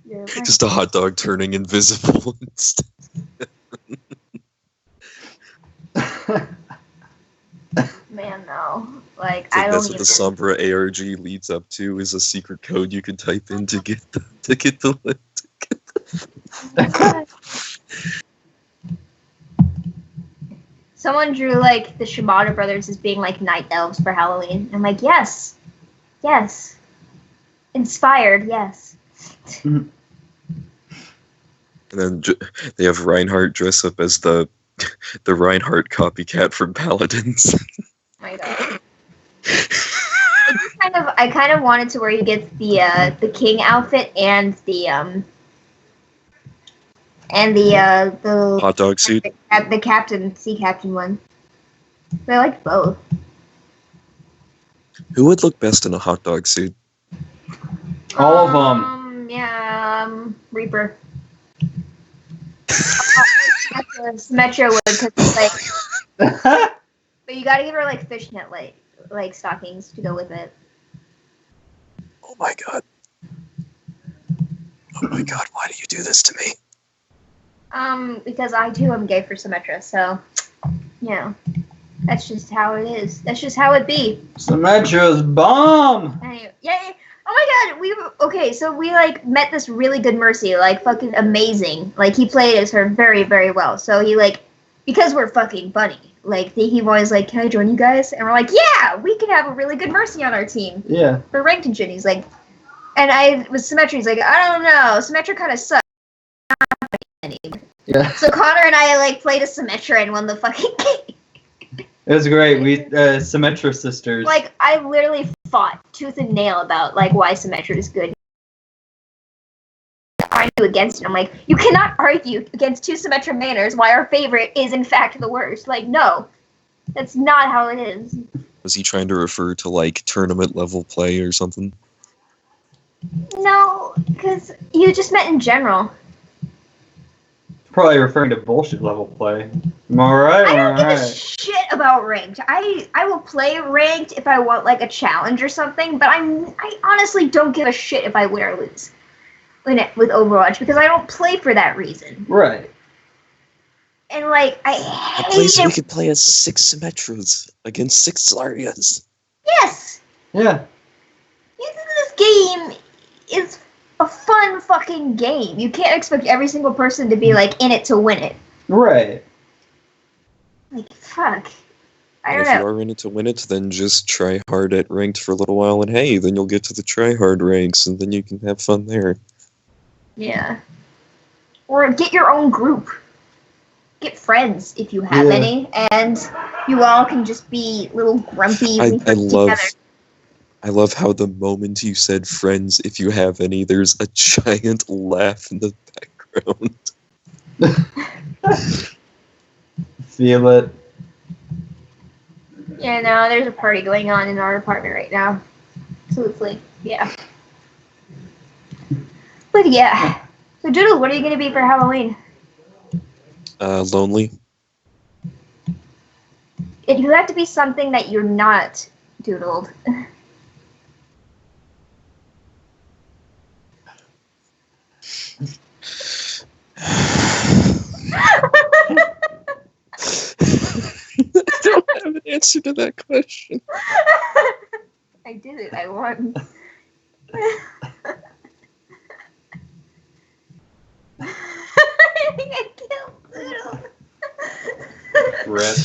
You're Just a hot dog turning invisible instead. Man, no. Like, So I don't that's what even. the Sombra ARG leads up to, is a secret code you can type in to get the link. Someone drew like the Shimada brothers as being like night elves for Halloween. I'm like, yes, inspired, yes. And then they have Reinhardt dress up as the Reinhardt copycat from Paladins. Oh my god. I kind of wanted to where you get the king outfit and the Hot dog suit. the sea captain one. I like both. Who would look best in a hot dog suit? All of them. Yeah, Reaper. Symmetra would, because it's like, but you gotta give her like fishnet like stockings to go with it. Oh my god. Oh my god, why do you do this to me? Because I too am gay for Symmetra, so you know, that's just how it is. That's just how it be. Symmetra's bomb. Anyway, yeah. Oh my god, so we like met this really good Mercy, like fucking amazing. Like he played as her very, very well. So he like, because we're fucking bunny, like he was like, can I join you guys? And we're like, yeah, we can have a really good Mercy on our team. Yeah. For ranked and shit. He's like, and I was Symmetra. He's like, I don't know, Symmetra kind of sucks. Yeah. So Connor and I like played a Symmetra and won the fucking game. It was great. We Symmetra sisters. Like I literally fought tooth and nail about like why Symmetra is good. Argue against it. I'm like, you cannot argue against two Symmetra mainers why our favorite is in fact the worst. Like, no, that's not how it is. Was he trying to refer to like tournament level play or something? No, because you just meant in general. probably referring to bullshit level play. Am I right? I don't give a shit about ranked. I will play ranked if I want like a challenge or something, but I honestly don't give a shit if I win or lose with Overwatch because I don't play for that reason. Right. And like I At hate least we it. could play as 6 Symmetras against 6 Zaryas. Yes. Yeah. This game is a fun fucking game. You can't expect every single person to be like in it to win it. Right. Like fuck. I And don't if you know. are in it to win it, then just try hard at ranked for a little while, and hey, then you'll get to the try hard ranks, and then you can have fun there. Yeah. Or get your own group. Get friends if you have any, and you all can just be little grumpy. I love how the moment you said friends, if you have any, there's a giant laugh in the background. Feel it. Yeah, no, there's a party going on in our apartment right now. So it's like, yeah. But yeah. So Doodle, what are you gonna be for Halloween? Lonely. It you have to be something that you're not doodled. I don't have an answer to that question. I did it. I won. I think I killed Doodle. Rip.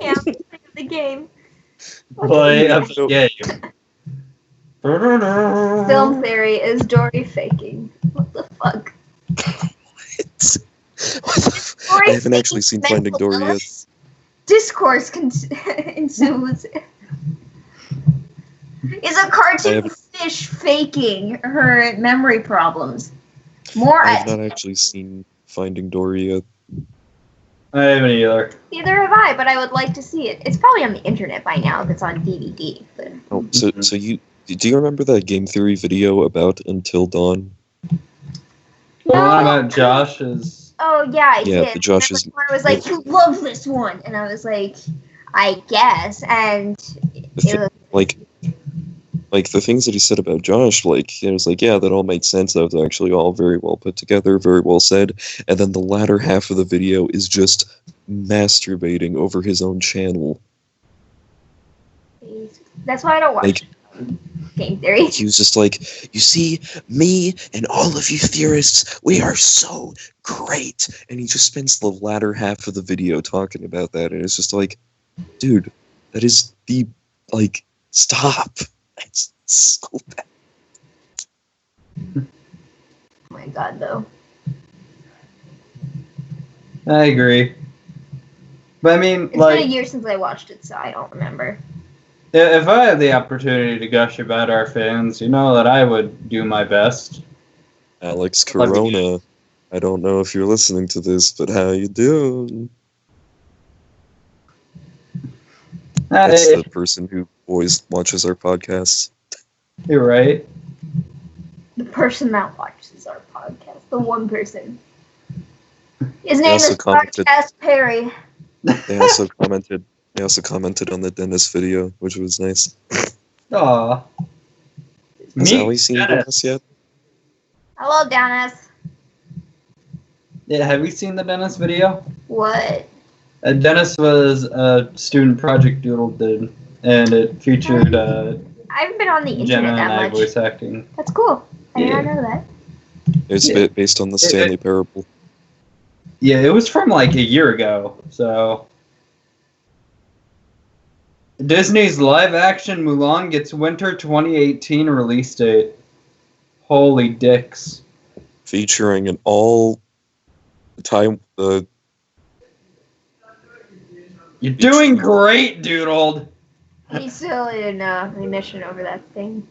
Yeah, I'm sick of the game. Play a game. Film theory is Dory faking. What the fuck? I haven't actually seen Finding Dory yet. Discourse ensues. Is a cartoon fish faking her memory problems? I have not actually seen Finding Dory yet. I haven't either. Neither have I, but I would like to see it. It's probably on the internet by now if it's on DVD. But... Oh, so do you remember that game theory video about Until Dawn? The one about Josh's. Oh yeah, I did. The Josh's. I was like, "You love this one," and I was like, "I guess." And it was... like the things that he said about Josh, like it was like, yeah, that all made sense. That was actually all very well put together, very well said. And then the latter half of the video is just masturbating over his own channel. That's why I don't watch game theory. He was just like, you see, me and all of you theorists, we are so great. And he just spends the latter half of the video talking about that, and it's just like, dude, that is the stop. It's so bad. Oh my god, though. I agree. But I mean, it's been a year since I watched it, so I don't remember. If I had the opportunity to gush about our fans, you know that I would do my best. Alex Corona, I don't know if you're listening to this, but how you doing? That's the person who always watches our podcasts. You're right. The person that watches our podcast. The one person. His name is Podcast Perry. They also commented on the Dennis video, which was nice. Aww. Has Allie seen Dennis yet? Hello, Dennis. Yeah, have you seen the Dennis video? What? Dennis was a student project Doodle did, and it featured I haven't been on the internet Jenna that and I much. voice acting. That's cool. I did not know that. It's based on the Stanley Parable. Yeah, it was from like a year ago, so... Disney's live-action Mulan gets winter 2018 release date. Holy dicks. Featuring an all-time... You're doing great, Doodled! He's still in remission over that thing.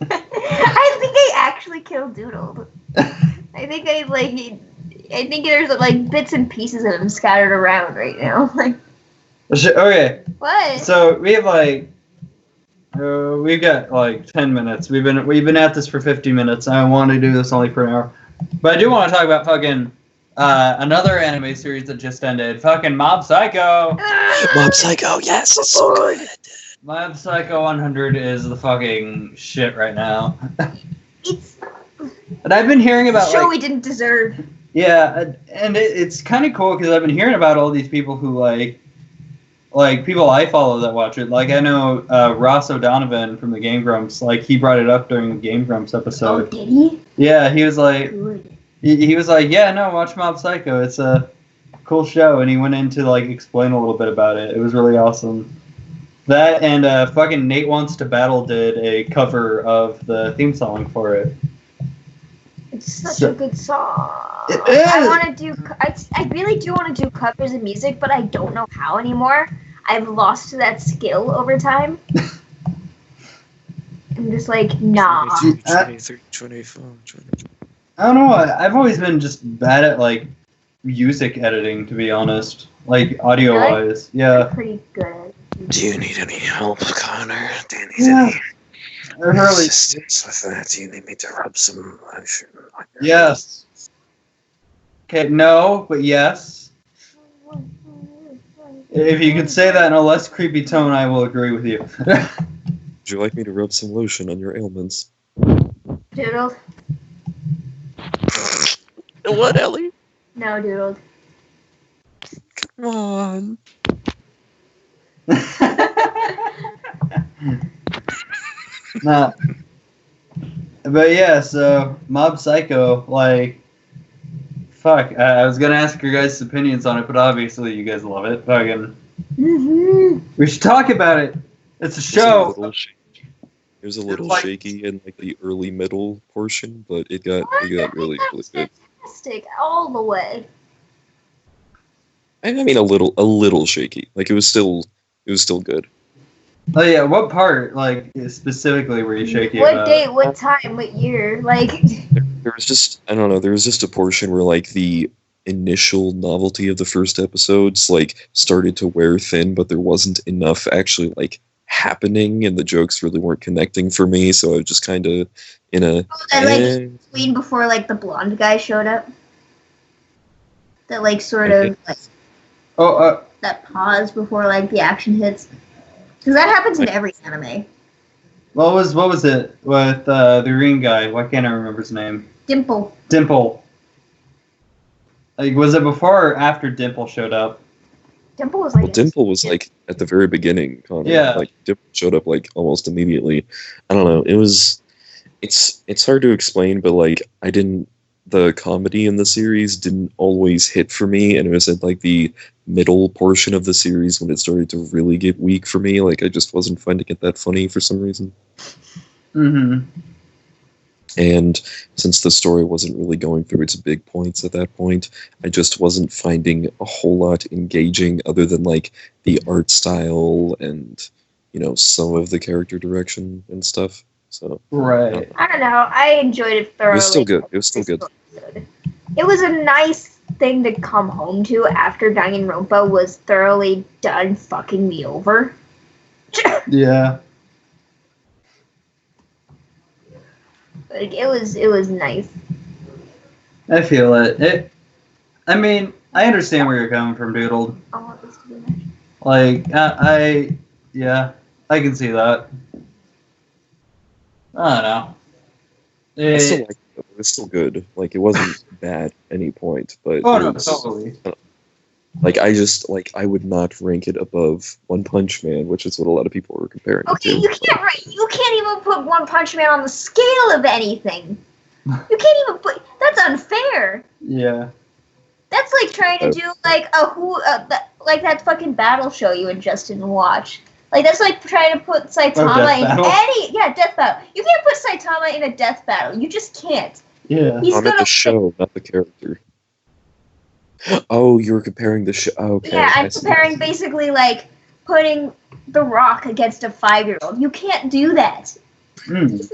I think I actually killed Doodled. I think there's like bits and pieces of him scattered around right now. Like, okay. What? So we have like We've got like 10 minutes. We've been at this for 50 minutes. I want to do this only for an hour, but I do want to talk about fucking another anime series that just ended. Fucking Mob Psycho. Mob Psycho, yes, it's so good. Mob Psycho 100 is the fucking shit right now. It's And I've been hearing a about show like, we didn't deserve. yeah, and it's kind of cool because I've been hearing about all these people who like people I follow that watch it. Like I know Ross O'Donovan from the Game Grumps. Like he brought it up during the Game Grumps Oh, episode. did he? Yeah, he was like, Good. he was like, yeah, no, watch Mob Psycho. It's a cool show, and he went into like explain a little bit about it. It was really awesome. That and fucking Nate Wants to Battle did a cover of the theme song for it. It's such So- a good song. It is. I want to do. I really do want to do covers of music, but I don't know how anymore. I've lost that skill over time. I'm just like, nah. 23, 24, 25. I don't know. I've always been just bad at like music editing, to be honest. Like audio wise, yeah. I'm pretty good. Do you need any help, Connor? Do you need Yeah. any Really, assistance with that? Do you need me to rub some lotion on your yes. Okay, no, but yes. If you could say that in a less creepy tone, I will agree with you. Would you like me to rub some lotion on your ailments? Doodled? What, Ellie? No, doodled. Come on. Nah. But yeah, so Mob Psycho, like, fuck. I was gonna ask your guys' opinions on it, but obviously you guys love it. Fucking, we should talk about it. It's a show. It was a little like- shaky in like the early middle portion, but it got really good. Fantastic, all the way. I mean a little shaky. Like it was still good. Oh yeah, what part, like, specifically were you shaky What about? date, what time, what year? Like, There was just there was just a portion where like the initial novelty of the first episodes like started to wear thin, but there wasn't enough actually like happening, and the jokes really weren't connecting for me. So I was just kind of in a that like eh, between before like the blonde guy showed up. That like sort of like Oh, that pause before like the action hits. Because that happens in every anime. what was it with the green guy? Why can't I remember his name? Dimple. Dimple. Like, was it before or after Dimple showed up? Dimple was like. well, Dimple was like at the very beginning. Connor. Yeah. Like Dimple showed up like almost immediately. I don't know. It's hard to explain, but like the comedy in the series didn't always hit for me, and it was at like the middle portion of the series when it started to really get weak for me. Like I just wasn't finding it that funny for some reason. Mm-hmm. And since the story wasn't really going through its big points at that point, I just wasn't finding a whole lot engaging other than like the art style and, some of the character direction and stuff. So Right. I don't know. I enjoyed it it thoroughly. was still good. It was still good. It was a nice thing to come home to after Dangan Ronpa was thoroughly done fucking me over. Yeah. Like it was nice. I feel it. I mean, I understand where you're coming from, Doodled. I want this to be nice. Like, I can see that. I don't know. I still liked it. It was still good. Like it wasn't bad at any point, but Oh it no, was, totally. like I would not rank it above One Punch Man, which is what a lot of people were comparing it Okay, to. you can't even put One Punch Man on the scale of anything. You can't even put. That's unfair. Yeah. That's like trying to do like like that fucking battle show you and Justin watch. Like that's like trying to put Saitama Death in Battle? death battle. You can't put Saitama in a death battle. You just can't. Yeah. He's I meant gonna. the show, not the character. Oh, you were comparing the show. Okay. Yeah, I I'm see. comparing basically like putting The Rock against a 5-year-old. You can't do that. Mm.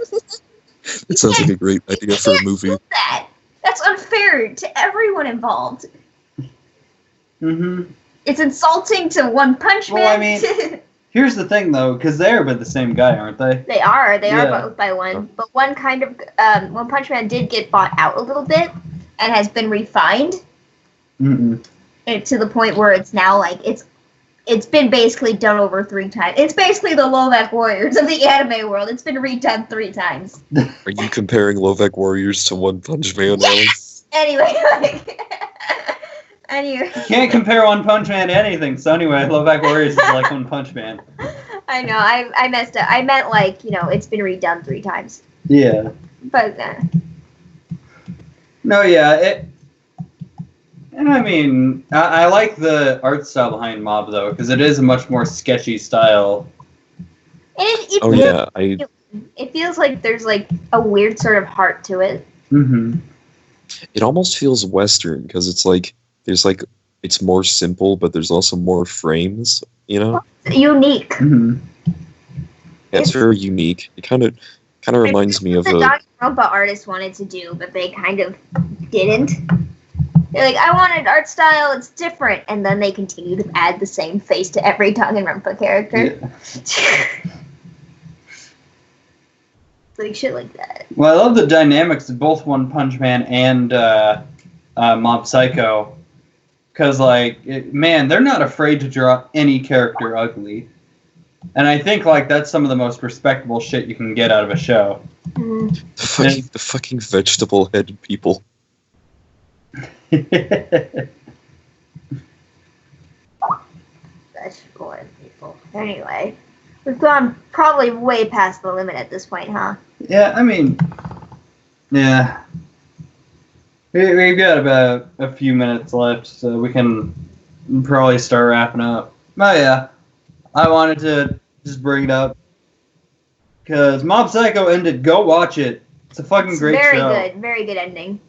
It sounds like a great idea for a movie. Do that. That's unfair to everyone involved. Mm-hmm. It's insulting to One Punch Man. Well, I mean- Here's the thing, though, because they're by the same guy, aren't they? They are Yeah. both by one, but one kind of One Punch Man did get bought out a little bit and has been refined to the point where it's now like it's been basically done over 3 times. It's basically the Lovac Warriors of the anime world. It's been redone 3 times. Are you comparing Lovac Warriors to One Punch Man? Yes! Anyway, anyway. You can't compare One Punch Man to anything, so anyway, Lovac Warriors is like One Punch Man. I know, I messed up. I meant like, it's been redone 3 times. Yeah. But, No, yeah, and I mean, I like the art style behind Mob, though, because it is a much more sketchy style. It feels like there's, like, a weird sort of heart to it. Mm-hmm. It almost feels Western, because it's like, it's more simple, but there's also more frames, Unique. Mm-hmm. Yeah, it's very unique. It kind of reminds me of the Dangan Ronpa artists wanted to do, but they kind of didn't. They're like, I wanted art style, it's different, and then they continue to add the same face to every Dangan Ronpa character. Yeah. Like shit like that. Well, I love the dynamics of both One Punch Man and Mob Psycho, because man, they're not afraid to draw any character ugly. And I think, that's some of the most respectable shit you can get out of a show. The fucking vegetable-headed people. Vegetable-headed people. Anyway, we've gone probably way past the limit at this point, huh? Yeah, I mean, yeah. We've got about a few minutes left, so we can probably start wrapping up. But yeah, I wanted to just bring it up because Mob Psycho ended. Go watch it. It's a fucking great show. Very good ending.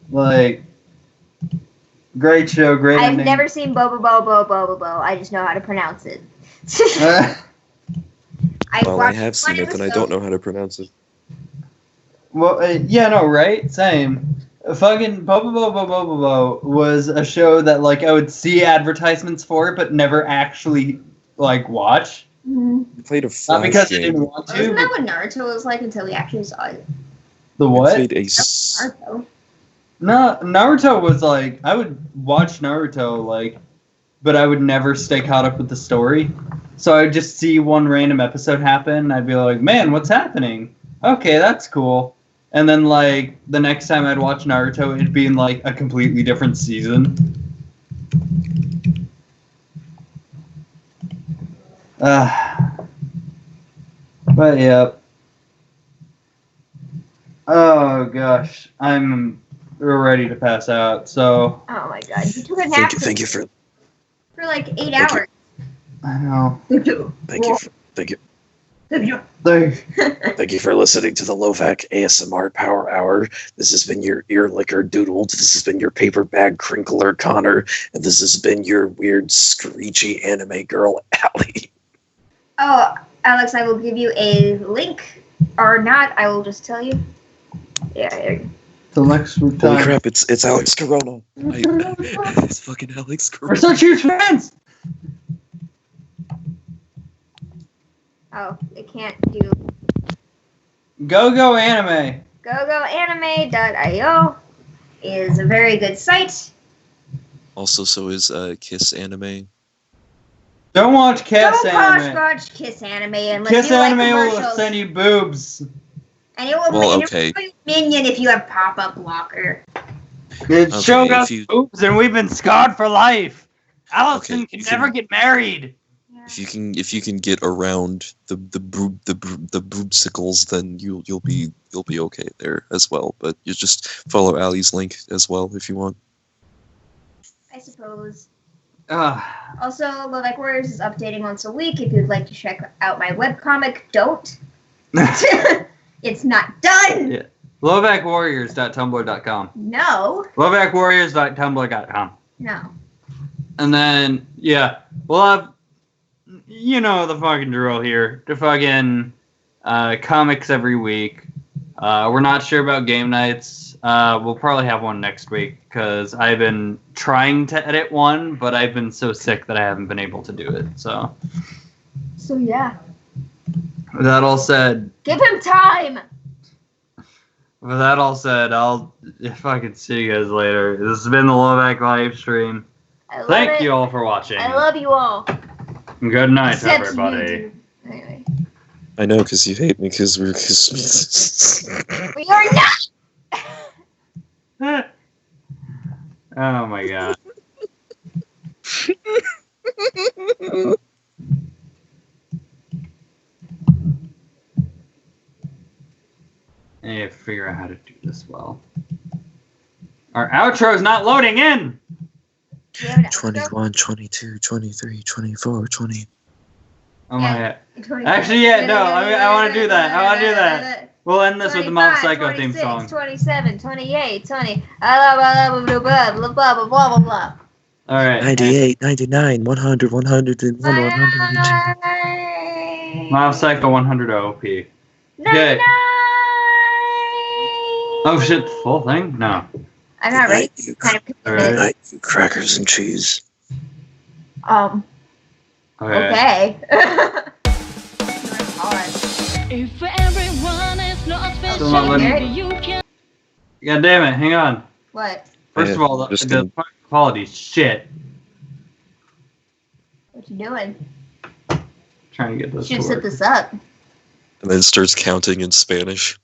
Great show, great ending. I've never seen Bobo. I just know how to pronounce it. I have seen it, and I don't know how to pronounce it. Well, yeah, no, right? Same. Fucking Bobo was a show that, I would see advertisements for, but never actually, watch. Mm-hmm. Played a Flash Not because game. I didn't want to. Isn't that what Naruto was like until we actually saw it? The what? Naruto. No, Naruto was I would watch Naruto, but I would never stay caught up with the story. So I would just see one random episode happen, and I'd be like, man, what's happening? Okay, that's cool. And then, the next time I'd watch Naruto, it'd be in, a completely different season. But, yeah. Oh, gosh. I'm ready to pass out, so... Oh, my God. You took a nap Thank you for 8 hours. I know. Thank you. Thank you for listening to the Lovac ASMR Power Hour. This has been your ear licker Doodled. This has been your paper bag crinkler Connor. And this has been your weird screechy anime girl Allie. Oh, Alex, I will give you a link. Or not, I will just tell you. Yeah, here you go. The next time. Holy crap, it's Alex Corona. It's fucking Alex Corona. We're such huge fans! Oh, it can't do. Go Anime. GoGoAnime.io is a very good site. Also, so is Kiss Anime. Don't watch Kiss Anime. Don't watch Kiss Anime unless Kiss you like Anime will commercials. send you boobs. And it will okay. show you Minion if you have pop-up blocker. It showed if us you- boobs and we've been scarred for life. Allison Okay, can if never you- get married. If you can get around the boobsicles, then you'll be okay there as well. But you just follow Allie's link as well if you want. I suppose. Ugh. Also, Lovac Warriors is updating once a week. If you'd like to check out my webcomic, don't. It's not done. Yeah. Lovacwarriors.tumblr.com. No. Lovacwarriors.tumblr.com. No. And then, yeah, we'll have, the fucking drill here. The fucking comics every week. We're not sure about game nights. We'll probably have one next week because I've been trying to edit one, but I've been so sick that I haven't been able to do it. So So yeah. With that all said, Give him time! I'll if I can see you guys later. This has been the Lovac live stream. I love Thank it. you all for watching. I love you all. Good night, Except everybody. you, dude. Anyway. I know, because you hate me, because we're... We are not! Oh my god. I need to figure out how to do this well. Our outro is not loading in! 21, 22, 23, 24, 20. Oh my god. Actually, yeah, no, I want to do that. I want to do that. We'll end this with the Mob Psycho theme song. 27, 28, 20, blah, blah, blah, blah, blah, blah. Alright. 98, 99, 100, 101, 102. Mob Psycho 100 OP. Okay. Oh shit, the full thing? No. I'm not ready. Alright. Like crackers and cheese. Okay. If everyone is not Still not letting- maybe you can. God damn it, hang on. What? First of all, the quality's shit. What you doing? Trying to get You this should to set work. this up. And then it starts counting in Spanish.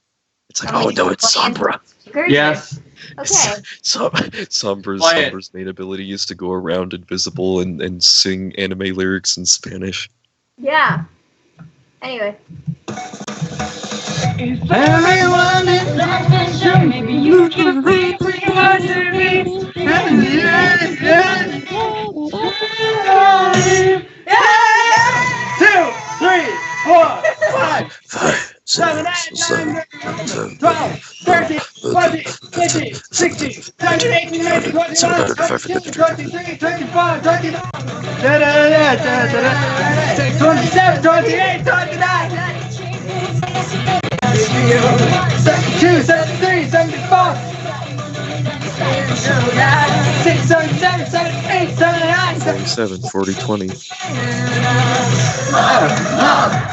It's like, oh no, it's Sombra. Yes. Okay. Sombra's main ability is to go around invisible and sing anime lyrics in Spanish. Yeah. Anyway. If everyone is not special, maybe you can read what you want to read. 2, 3, 4, 5, 5, 7, 8, 9, 10, 12, 13, 14, 15, 16, 17, 18, 19, 20, 21, 22, 23, 24, 25, 27, 28, 29, 72, 73, 74, 6, 7, 78, 79, 27, 40, 20.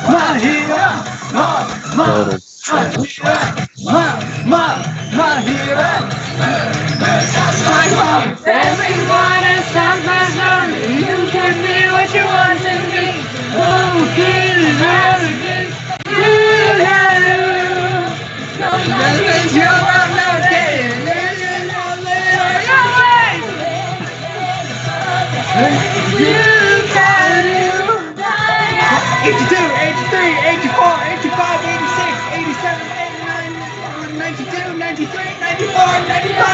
My hero, Ronald. my hero. everyone is not special, you can be what you want to be. Oh, good is everything. You got it. 82, 83, 84, 85, 86, 87, 89, 92, 93, 94, 95.